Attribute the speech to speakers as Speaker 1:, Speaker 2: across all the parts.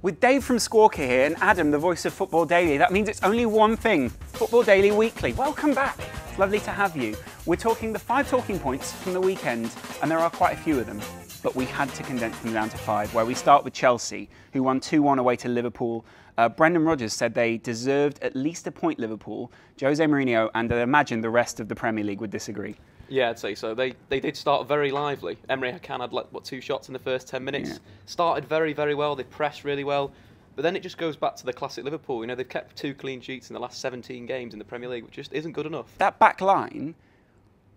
Speaker 1: With Dave from Squawka here and Adam, the voice of Football Daily, that means it's only one thing, Football Daily Weekly. Welcome back. It's lovely to have you. We're talking the 5 talking points from the weekend, and there are quite a few of them, but we had to condense them down to 5, where we start with Chelsea, who won 2-1 away to Liverpool. Brendan Rodgers said they deserved at least a point, Liverpool. Jose Mourinho, and I imagine the rest of the Premier League would disagree.
Speaker 2: Yeah, I'd say so. They did start very lively. Emery had like, 2 shots in the first 10 minutes. Yeah. Started very, very well. They pressed really well. But then it just goes back to the classic Liverpool. You know, they've kept 2 clean sheets in the last 17 games in the Premier League, which just isn't good enough.
Speaker 1: That back line,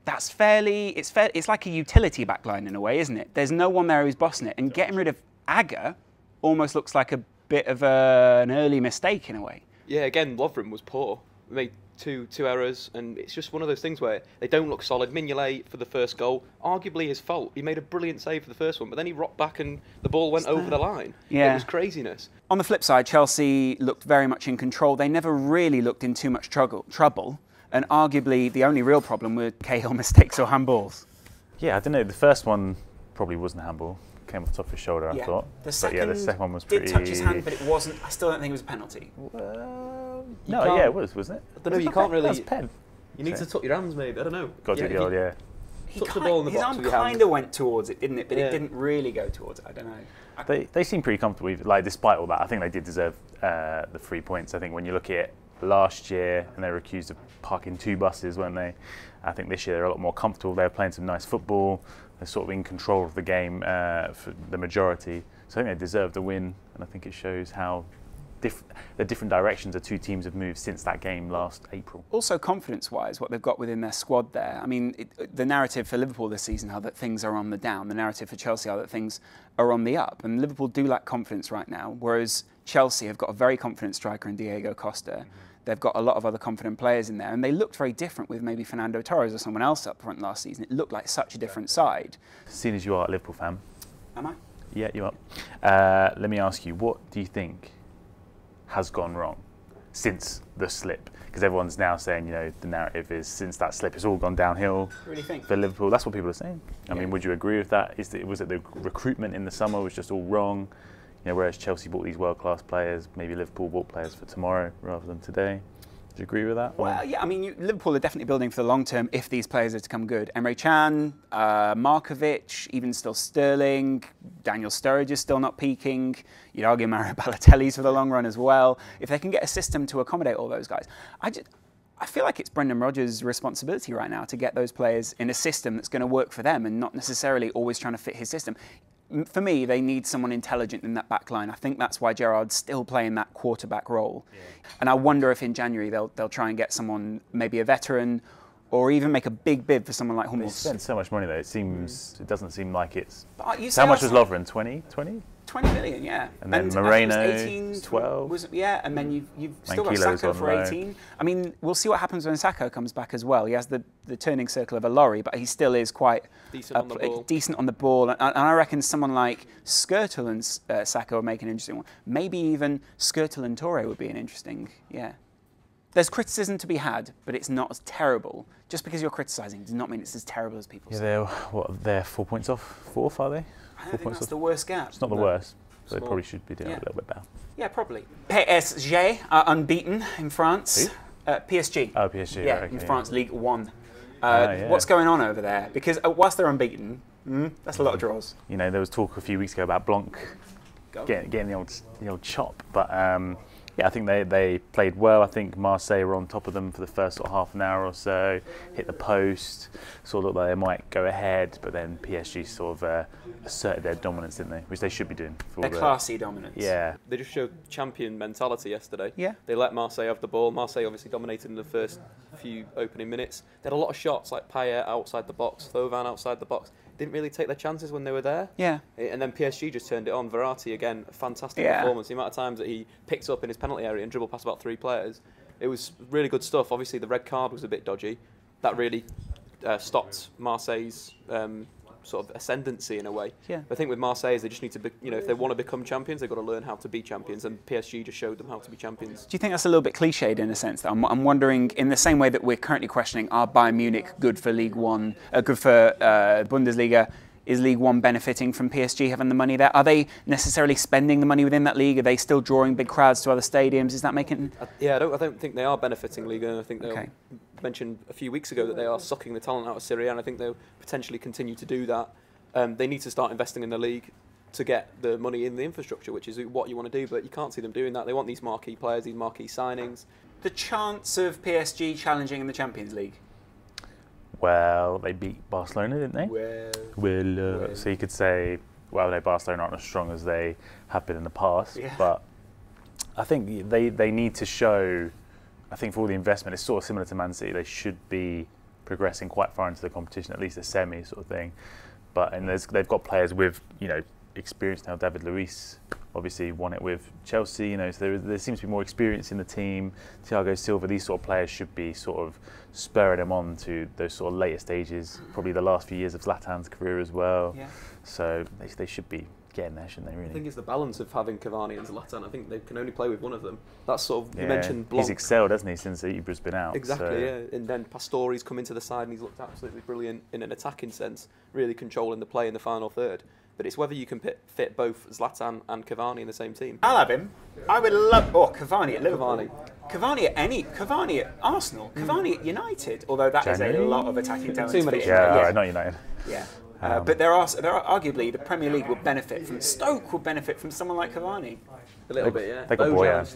Speaker 1: that's it's like a utility back line in a way, isn't it? There's no one there who's bossing it. And getting rid of Agger almost looks like a bit of an early mistake in a way.
Speaker 2: Yeah, again, Lovren was poor. He made two errors, and it's just one of those things where they don't look solid. Mignolet for the first goal, arguably his fault. He made a brilliant save for the first one, but then he rocked back and the ball went over the line. Yeah. It was craziness.
Speaker 1: On the flip side, Chelsea looked very much in control. They never really looked in too much trouble, and arguably the only real problem were Cahill mistakes or handballs.
Speaker 3: Yeah, I don't know. The first one probably wasn't a handball. Came off the top of his shoulder, I thought.
Speaker 1: The second
Speaker 3: one was pretty...
Speaker 1: did touch his hand, but it wasn't. I still don't think it was a penalty.
Speaker 3: No, yeah, it was, wasn't it?
Speaker 2: I don't know, you can't really...
Speaker 3: That was pen.
Speaker 2: You need to tuck your hands, maybe. I don't know.
Speaker 3: Got to do the old, yeah.
Speaker 2: Touch the ball in the
Speaker 1: his
Speaker 2: box
Speaker 1: arm
Speaker 2: with your
Speaker 1: kind of went towards it, didn't it? But it didn't really go towards it. I don't know.
Speaker 3: They seem pretty comfortable with, like, despite all that. I think they did deserve the 3 points. I think when you look at it last year, and they were accused of parking 2 buses, weren't they? I think this year they're a lot more comfortable. They were playing some nice football. They're sort of in control of the game for the majority. So I think they deserve the win, and I think it shows how the different directions the 2 teams have moved since that game last April.
Speaker 1: Also, confidence-wise, what they've got within their squad there. I mean, the narrative for Liverpool this season are that things are on the down. The narrative for Chelsea are that things are on the up. And Liverpool do lack confidence right now, whereas Chelsea have got a very confident striker in Diego Costa. They've got a lot of other confident players in there, and they looked very different with maybe Fernando Torres or someone else up front last season. It looked like such a different side.
Speaker 3: Seeing as you are a Liverpool fan.
Speaker 1: Am I?
Speaker 3: Yeah, you are. Let me ask you, what do you think has gone wrong since the slip? Because everyone's now saying, you know, the narrative is since that slip, it's all gone downhill for Liverpool. That's what people are saying. I mean, would you agree with that? Was it the recruitment in the summer was just all wrong? You know, whereas Chelsea bought these world-class players, maybe Liverpool bought players for tomorrow rather than today. Do you agree with that?
Speaker 1: Well, yeah, I mean, Liverpool are definitely building for the long term if these players are to come good. Emre Can, Markovic, even still Sterling, Daniel Sturridge is still not peaking. You'd argue Mario Balotelli's for the long run as well. If they can get a system to accommodate all those guys. I feel like it's Brendan Rodgers' responsibility right now to get those players in a system that's going to work for them and not necessarily always trying to fit his system. For me, they need someone intelligent in that back line. I think that's why Gerrard's still playing that quarterback role. Yeah. And I wonder if in January they'll try and get someone, maybe a veteran, or even make a big bid for someone like Hummels.
Speaker 3: They spent so much money though. It doesn't seem like it's... How much was Lovren? 20?
Speaker 1: 20 million, yeah.
Speaker 3: And then Moreno, 18, 12.
Speaker 1: Yeah, and then you've still got Saka for 18. I mean, we'll see what happens when Saka comes back as well. He has the turning circle of a lorry, but he still is quite decent on the ball. And I reckon someone like Skrtel and Saka would make an interesting one. Maybe even Skrtel and Toure would be an interesting, yeah. There's criticism to be had, but it's not as terrible. Just because you're criticising does not mean it's as terrible as people say.
Speaker 3: They're 4 points off, 4th, are they?
Speaker 1: I don't think that's the worst gap.
Speaker 3: It's not the worst, so they probably should be doing a little bit better.
Speaker 1: Yeah, probably. PSG are unbeaten in France.
Speaker 3: Who?
Speaker 1: PSG.
Speaker 3: Oh, PSG.
Speaker 1: Yeah, in France, League 1. What's going on over there? Because whilst they're unbeaten, that's a lot of draws.
Speaker 3: You know, there was talk a few weeks ago about Blanc getting the old chop, but yeah, I think they played well. I think Marseille were on top of them for the first sort of half an hour or so, hit the post, sort of looked like they might go ahead, but then PSG sort of asserted their dominance, didn't they? Which they should be doing.
Speaker 1: Their classy dominance.
Speaker 3: Yeah.
Speaker 2: They just showed champion mentality yesterday.
Speaker 1: Yeah.
Speaker 2: They let Marseille have the ball. Marseille obviously dominated in the first few opening minutes. They had a lot of shots like Payet outside the box, Thauvin outside the box. Didn't really take their chances when they were there.
Speaker 1: Yeah.
Speaker 2: And then PSG just turned it on. Verratti, again, a fantastic performance. The amount of times that he picked up in his penalty area and dribbled past about 3 players. It was really good stuff. Obviously, the red card was a bit dodgy. That really stopped Marseille's sort of ascendancy in a way.
Speaker 1: Yeah.
Speaker 2: I think with Marseille, they just need to, if they want to become champions, they've got to learn how to be champions, and PSG just showed them how to be champions.
Speaker 1: Do you think that's a little bit cliched in a sense? That I'm wondering, in the same way that we're currently questioning, are Bayern Munich good for League One, good for Bundesliga? Is League One benefiting from PSG having the money there? Are they necessarily spending the money within that league? Are they still drawing big crowds to other stadiums? Is that making...
Speaker 2: Yeah, I don't think they are benefiting League One. I think they mentioned a few weeks ago that they are sucking the talent out of Serie A, and I think they'll potentially continue to do that. They need to start investing in the league to get the money in the infrastructure, which is what you want to do, but you can't see them doing that. They want these marquee players, these marquee signings.
Speaker 1: The chance of PSG challenging in the Champions League?
Speaker 3: Well, they beat Barcelona, didn't they? Well, so you could say, well, no, Barcelona aren't as strong as they have been in the past, but I think they need to show, I think for all the investment, it's sort of similar to Man City, they should be progressing quite far into the competition, at least a semi sort of thing. But and they've got players with, you know, experience now. David Luiz obviously won it with Chelsea, you know, so there seems to be more experience in the team. Thiago Silva, these sort of players should be sort of spurring them on to those sort of later stages, probably the last few years of Zlatan's career as well. Yeah. So they should be getting there, shouldn't they, really?
Speaker 2: I think it's the balance of having Cavani and Zlatan. I think they can only play with one of them. That's sort of, you mentioned Blanc.
Speaker 3: He's excelled, hasn't he, since Ibra's been out.
Speaker 2: Exactly,
Speaker 3: so.
Speaker 2: Yeah. And then Pastore's come into the side and he's looked absolutely brilliant in an attacking sense, really controlling the play in the final third. But it's whether you can fit both Zlatan and Cavani in the same team.
Speaker 1: I'll have him. I would love... Oh, Cavani at Liverpool. Cavani at Arsenal. Cavani at United. Although that is a lot of attacking talent.
Speaker 3: Yeah, not United.
Speaker 1: Yeah. But there are arguably the Premier League will benefit from... Stoke will benefit from someone like Cavani.
Speaker 2: A little bit, yeah.
Speaker 3: They got
Speaker 1: Bojan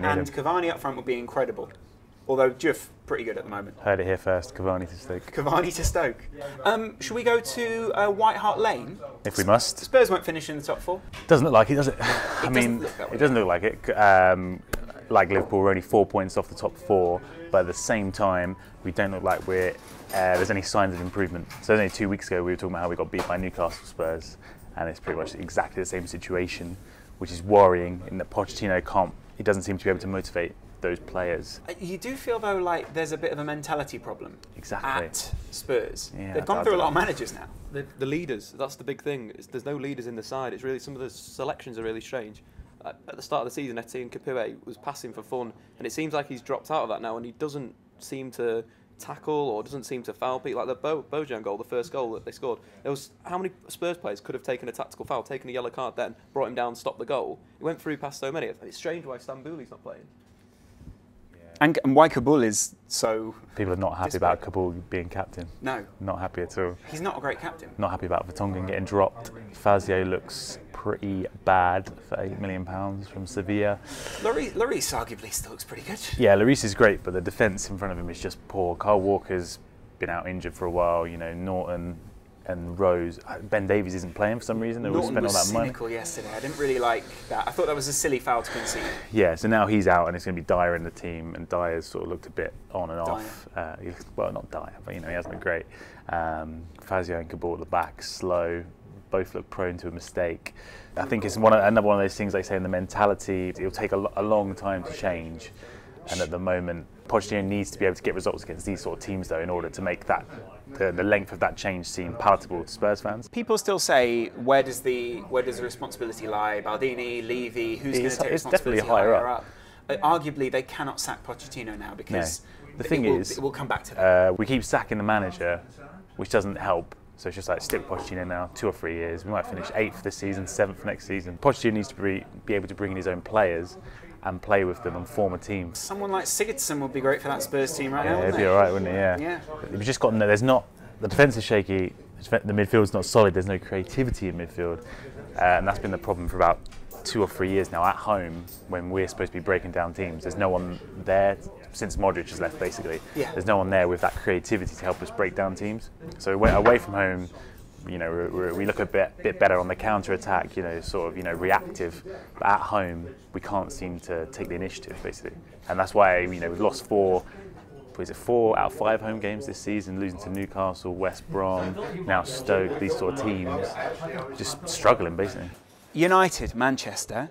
Speaker 1: and Cavani up front would be incredible. Although Juff pretty good at the moment.
Speaker 3: Heard it here first. Cavani to Stoke.
Speaker 1: Cavani to Stoke. Should we go to White Hart Lane?
Speaker 3: If we must.
Speaker 1: Spurs won't finish in the top four.
Speaker 3: Doesn't look like it, does it? I mean, it doesn't look like it. Like Liverpool, we're only 4 points off the top four, but at the same time, we don't look like there's any signs of improvement. So only 2 weeks ago, we were talking about how we got beat by Newcastle Spurs, and it's pretty much exactly the same situation, which is worrying in that Pochettino he doesn't seem to be able to motivate those players.
Speaker 1: You do feel though like there's a bit of a mentality problem at Spurs.
Speaker 3: Yeah,
Speaker 1: they've gone through a lot of managers now.
Speaker 2: The leaders, that's the big thing. There's no leaders in the side. It's really, some of the selections are really strange. At the start of the season, Etienne Capoue was passing for fun, and it seems like he's dropped out of that now, and he doesn't seem to tackle or doesn't seem to foul people. Like the Bojan goal, the first goal that they scored, there was how many Spurs players could have taken a tactical foul, taken a yellow card, then brought him down, stopped the goal. He went through past so many. It's strange why Stambouli not playing.
Speaker 1: And why Kabul is so...
Speaker 3: People are not happy about Kabul being captain.
Speaker 1: No.
Speaker 3: Not happy at all.
Speaker 1: He's not a great captain.
Speaker 3: Not happy about Vertonghen getting dropped. Fazio looks pretty bad for £8 million from Sevilla.
Speaker 1: Lloris arguably still looks pretty good.
Speaker 3: Yeah, Lloris is great, but the defence in front of him is just poor. Kyle Walker's been out injured for a while. You know, Norton and Rose. Ben Davies isn't playing for some reason.
Speaker 1: Norton was cynical yesterday. I didn't really like that. I thought that was a silly foul to concede.
Speaker 3: Yeah, so now he's out and it's going to be Dyer in the team, and Dyer's sort of looked a bit on and off. Well, not Dyer, but you know, he hasn't been great. Fazio and Kabul at the back, slow. Both look prone to a mistake. I think it's another one of those things, like say, in the mentality, it'll take a long time to change. And at the moment, Pochettino needs to be able to get results against these sort of teams, though, in order to make that the length of that change seem palatable to Spurs fans.
Speaker 1: People still say, where does the responsibility lie? Baldini, Levy, who's going to take responsibility?
Speaker 3: It's definitely higher up.
Speaker 1: Arguably, they cannot sack Pochettino now because
Speaker 3: the thing is,
Speaker 1: it will come back to them.
Speaker 3: We keep sacking the manager, which doesn't help. So it's just like, stick Pochettino now, 2 or 3 years. We might finish 8th this season, 7th next season. Pochettino needs to be able to bring in his own players and play with them and form a team.
Speaker 1: Someone like Sigurdsson would be great for that Spurs team right now, wouldn't
Speaker 3: he'd be all right, wouldn't he? Yeah. We've just got the defence is shaky, the midfield's not solid, there's no creativity in midfield. And that's been the problem for about 2 or 3 years now at home when we're supposed to be breaking down teams. There's no one there since Modric has left, basically. Yeah. There's no one there with that creativity to help us break down teams. So away from home, you know, we look a bit better on the counter attack, you know, sort of, you know, reactive. But at home, we can't seem to take the initiative, basically. And that's why, you know, we've lost 4 out of 5 home games this season, losing to Newcastle, West Brom, now Stoke, these sort of teams, just struggling, basically.
Speaker 1: United, Manchester,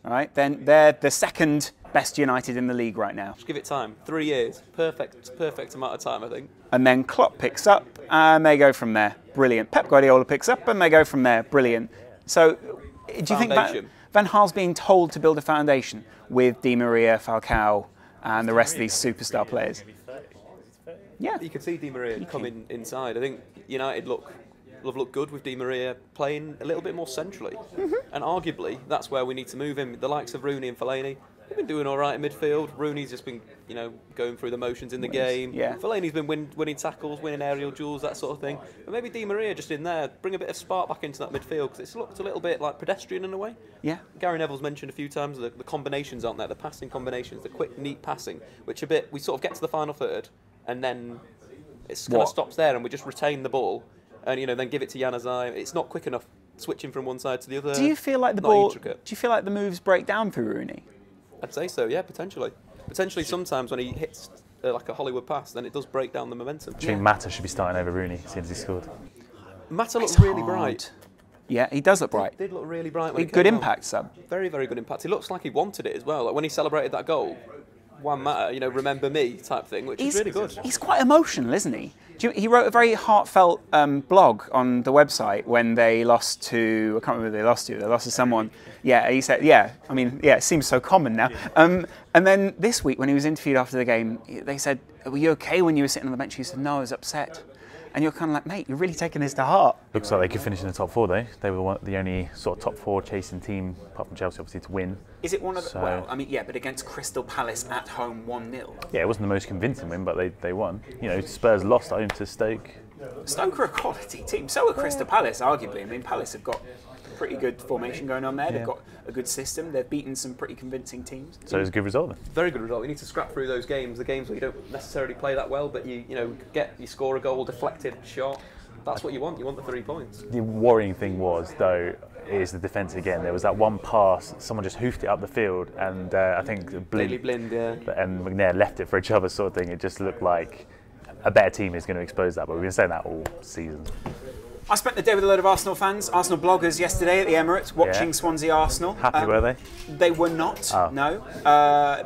Speaker 1: all right, then they're the second best United in the league right now.
Speaker 2: Just give it time, 3 years, perfect amount of time, I think.
Speaker 1: And then Klopp picks up and they go from there, brilliant. Pep Guardiola picks up and they go from there, brilliant. So do you think Van Gaal's being told to build a foundation with Di Maria, Falcao and the rest of these superstar players? Yeah.
Speaker 2: You can see Di Maria coming inside. I think United look will have looked good with Di Maria playing a little bit more centrally. And arguably, that's where we need to move him. The likes of Rooney and Fellaini, they've been doing all right in midfield. Rooney's just been, going through the motions in the game.
Speaker 1: Yeah.
Speaker 2: Fellaini's been winning tackles, winning aerial duels, that sort of thing. But maybe Di Maria just in there, bring a bit of spark back into that midfield, because it's looked a little bit like pedestrian in a way.
Speaker 1: Yeah.
Speaker 2: Gary Neville's mentioned a few times the combinations aren't there, the passing combinations, the quick, neat passing, which we sort of get to the final third, and then it kind of stops there, and we just retain the ball, and then give it to Januzaj. It's not quick enough switching from one side to the other.
Speaker 1: Do you feel like do you feel like the moves break down for Rooney?
Speaker 2: I'd say so, yeah, potentially. Potentially sometimes when he hits like a Hollywood pass, then it does break down the momentum.
Speaker 3: I think Mata should be starting over Rooney as soon as he scored.
Speaker 2: Mata looked really bright.
Speaker 1: Yeah, he does look bright.
Speaker 2: He did look really bright when he
Speaker 1: good
Speaker 2: came
Speaker 1: impact,
Speaker 2: on.
Speaker 1: Sub.
Speaker 2: Very, very good impact. He looks like he wanted it as well. Like when he celebrated that goal, Juan Mata, remember me type thing, which is really good.
Speaker 1: He's quite emotional, isn't he? He wrote a very heartfelt blog on the website when they lost to, I can't remember who they lost to. They lost to someone. Yeah, he said, it seems so common now. And then this week when he was interviewed after the game, they said, were you okay when you were sitting on the bench? He said, no, I was upset. And you're kind of like, mate, you're really taking this to heart.
Speaker 3: Looks like they could finish in the top four, though. They were the only sort of top four chasing team, apart from Chelsea, obviously, to win.
Speaker 1: Is it one of the... Well, but against Crystal Palace at home 1-0.
Speaker 3: Yeah, it wasn't the most convincing win, but they won. Spurs lost at home to Stoke.
Speaker 1: Stoke are a quality team. So are Crystal Palace, arguably. I mean, Palace have got pretty good formation going on there. They've got a good system. They've beaten some pretty convincing teams.
Speaker 3: So it was a good result then.
Speaker 2: Very good result. You need to scrap through those games, the games where you don't necessarily play that well, but you score a goal, deflected shot. That's what you want. You want the 3 points. The
Speaker 3: worrying thing was, though, is the defence again. There was that one pass, someone just hoofed it up the Field, and I think
Speaker 2: Blind,
Speaker 3: and McNair left it for each other, sort of thing. It just looked like a better team is going to expose that, but we've been saying that all season.
Speaker 1: I spent the day with a load of Arsenal fans, Arsenal bloggers yesterday at the Emirates, watching Swansea Arsenal.
Speaker 3: Happy were they?
Speaker 1: They were not, no.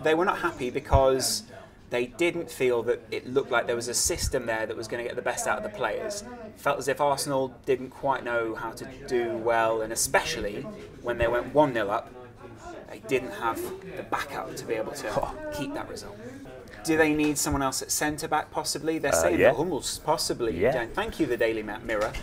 Speaker 1: They were not happy because they didn't feel that it looked like there was a system there that was going to get the best out of the players. Felt as if Arsenal didn't quite know how to do well, and especially when they went 1-0 up, they didn't have the backup to be able to keep that result. Do they need someone else at centre-back, possibly? They're saying that Hummels possibly. Thank you, the Daily Mirror,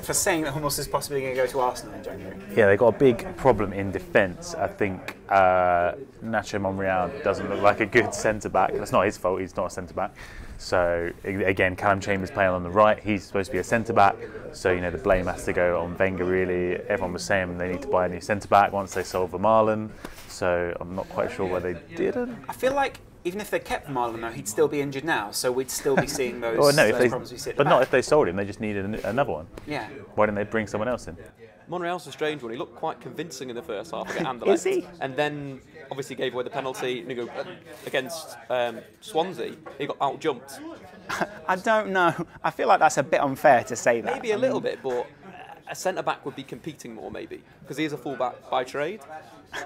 Speaker 1: for saying that Hummels is possibly going to go to Arsenal in January.
Speaker 3: Yeah, they've got a big problem in defence. I think Nacho Monreal doesn't look like a good centre-back. That's not his fault, he's not a centre-back. So, again, Callum Chambers playing on the right. He's supposed to be a centre-back. So, the blame has to go on Wenger, really. Everyone was saying they need to buy a new centre-back once they sold Vermaelen. So, I'm not quite sure why they didn't.
Speaker 1: I feel like even if they kept Vermaelen, though, he'd still be injured now, so we'd still be seeing those, problems we see at the back.
Speaker 3: Not if they sold him, they just needed another one.
Speaker 1: Yeah.
Speaker 3: Why didn't they bring someone else in?
Speaker 2: Monreal's a strange one. He looked quite convincing in the first half against Anderlecht.
Speaker 1: Is he?
Speaker 2: And then obviously gave away the penalty against Swansea. He got out-jumped.
Speaker 1: I don't know. I feel like that's a bit unfair to say that.
Speaker 2: Maybe a little bit, but a centre-back would be competing more, maybe, because he is a full-back by trade.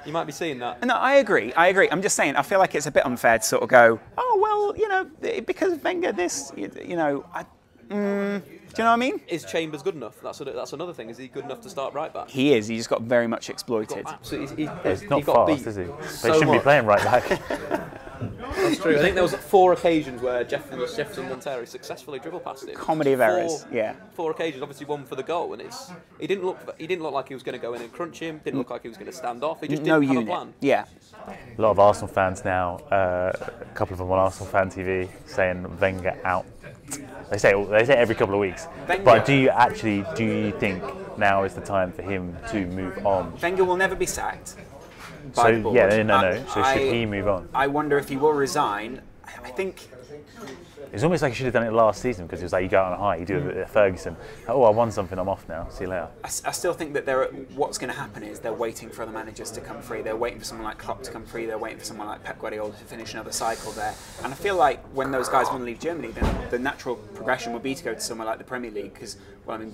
Speaker 2: You might be seeing that.
Speaker 1: No, I agree. I'm just saying, I feel like it's a bit unfair to sort of go, oh, well, because of Wenger, this, do you know what I mean?
Speaker 2: Is Chambers good enough? That's another thing. Is he good enough to start right back?
Speaker 1: He is. He just got very much exploited.
Speaker 3: He's not fast, is he? They shouldn't be playing right back.
Speaker 2: That's true. I think there was 4 occasions where Jefferson Montero successfully dribbled past him.
Speaker 1: Comedy of errors. Yeah.
Speaker 2: 4 occasions, obviously one for the goal, and he didn't look like he was going to go in and crunch him. Didn't look like he was going to stand off. He just didn't have a plan.
Speaker 1: Yeah.
Speaker 3: A lot of Arsenal fans now, a couple of them on Arsenal Fan TV, saying Wenger out. They say it every couple of weeks.
Speaker 1: Wenger.
Speaker 3: But do you think now is the time for him to move on?
Speaker 1: Wenger will never be sacked.
Speaker 3: So So should he move on?
Speaker 1: I wonder if he will resign. I think
Speaker 3: it's almost like he should have done it last season, because it was like you go out on a high, you do it at Ferguson. Oh, I won something, I'm off now. See you later.
Speaker 1: I still think that what's going to happen is they're waiting for other managers to come free. They're waiting for someone like Klopp to come free. They're waiting for someone like Pep Guardiola to finish another cycle there. And I feel like when those guys want to leave Germany, then the natural progression would be to go to somewhere like the Premier League, because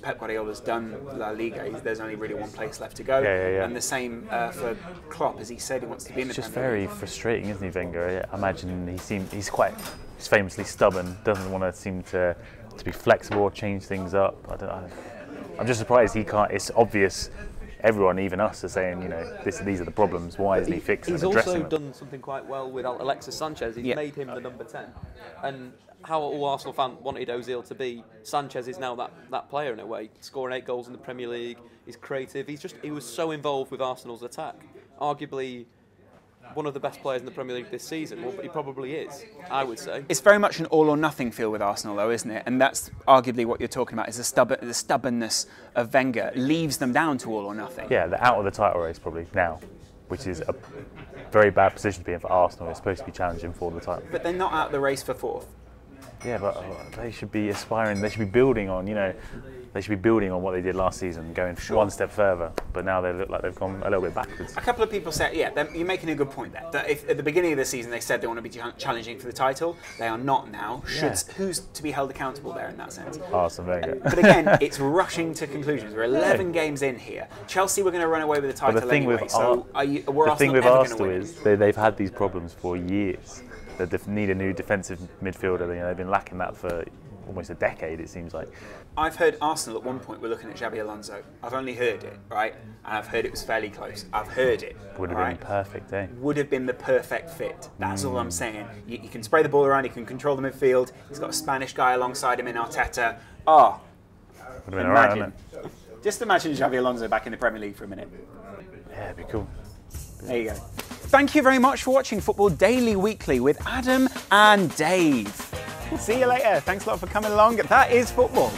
Speaker 1: Pep Guardiola's done La Liga. There's only really one place left to go.
Speaker 3: Yeah.
Speaker 1: And the same for Klopp, as he said he wants to be in the Premier League.
Speaker 3: It's just very frustrating, isn't he, Wenger? I imagine he's famously stubborn, doesn't want to seem to be flexible or change things up. I'm just surprised he can't. It's obvious everyone, even us, are saying, you know, these are the problems. Why isn't he fixing them?
Speaker 2: He's also done something quite well with Alexis Sanchez. He's made him the number 10. And how all Arsenal fans wanted Ozil to be, Sanchez is now that player in a way, scoring 8 goals in the Premier League. He's creative. He was so involved with Arsenal's attack. Arguably one of the best players in the Premier League this season. Well, he probably is, I would say.
Speaker 1: It's very much an all or nothing feel with Arsenal, though, isn't it? And that's arguably what you're talking about, is the stubbornness of Wenger leaves them down to all or nothing.
Speaker 3: Yeah, they're out of the title race probably now, which is a very bad position to be in for Arsenal. They're supposed to be challenging for the title.
Speaker 1: But they're not out of the race for 4th.
Speaker 3: Yeah, but they should be aspiring. They should be building on, you know, they should be building on what they did last season, going one step further. But now they look like they've gone a little bit backwards.
Speaker 1: A couple of people said, yeah, you're making a good point there. That if at the beginning of the season they said they want to be challenging for the title, they are not now. Who's to be held accountable there in that sense?
Speaker 3: Arsene Wenger.
Speaker 1: But again, it's rushing to conclusions. We're 11 games in here. Chelsea were going to run away with the title anyway.
Speaker 3: The thing with Arsenal is they've had these problems for years. They need a new defensive midfielder. You know, they've been lacking that for almost a decade, it seems like.
Speaker 1: I've heard Arsenal at one point were looking at Xabi Alonso. I've only heard it, right? And I've heard it was fairly close. I've heard it.
Speaker 3: Would have been perfect, eh?
Speaker 1: Would have been the perfect fit. That's all I'm saying. You can spray the ball around, you can control the midfield. He's got a Spanish guy alongside him in Arteta. Oh,
Speaker 3: would have been alright, wouldn't it?
Speaker 1: Just imagine Xabi Alonso back in the Premier League for a minute.
Speaker 3: Yeah, it'd be cool.
Speaker 1: There you go. Thank you very much for watching Football Daily Weekly with Adam and Dave. See you later. Thanks a lot for coming along. That is football.